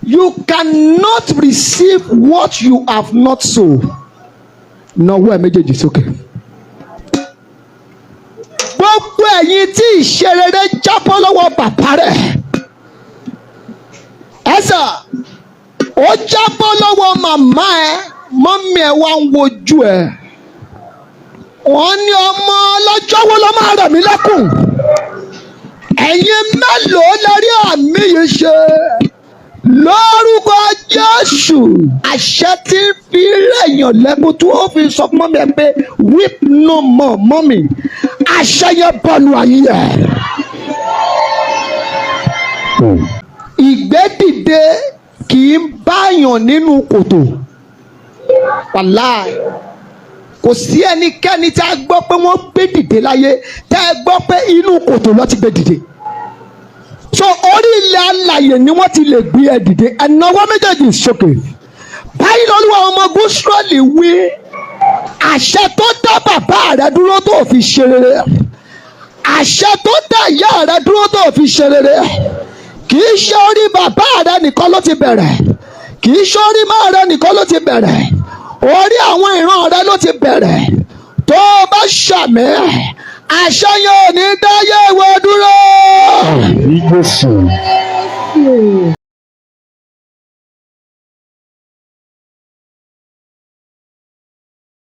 You cannot receive what you have not sown. Nawọ́ ẹ méjèèjì sókè. Gbogbo ẹ̀yin tí ìṣerere jábọ́ lọ́wọ́ bàbá rẹ̀. Ẹ̀sà, ó jábọ́ lọ́wọ́ màmá ẹ̀, mọ́mí ẹ̀ wá ń wojú ẹ̀. Wọ́n ní ọmọ ọlọ́jọ́ wo ló máa rẹ̀ mí lẹ́kùn? Ẹ̀yin mélòó lórí àmì yìí ṣe? Lórúkọ Jésù, àṣẹ tí ń fi rẹ̀yàn lẹ́kùn tí ó fi sọ fún mọ́mí ẹ̀ pé weep no more mọ́mí. Àṣẹ yẹn bọ́ọ̀lù ayé ẹ̀. Ìgbédìde kì í báyàn nínú kòtò. Wàláì. Kò sí ẹnikẹ́ni tí a gbọ́ pé wọ́n gbé dìde láyé tí a gbọ́ pé inú kòtò ló ti gbé dìde. So orí ilẹ̀ alàyè ni wọ́n ti lè gbé ẹ dìde. Ẹ̀nàwọ́ méjèèjì sókè. Báyìí lọ́lúwa ọmọ Ísírẹ́lì wí, àṣẹ tó dá bàbá rẹ dúró tó fi ṣe rere, àṣẹ tó dá ìyá rẹ dúró tó fi ṣe rere, kì í ṣe orí bàbá rẹ nìkan ló ti bẹ̀rẹ̀, kì í ṣe orí máa rẹ nìkan ló ti bẹ̀rẹ̀, orí àwọn ìran rẹ ló ti bẹ̀rẹ̀. Tó o bá ṣàmì, àṣẹ yóò ní dáyé ìwọ dúró.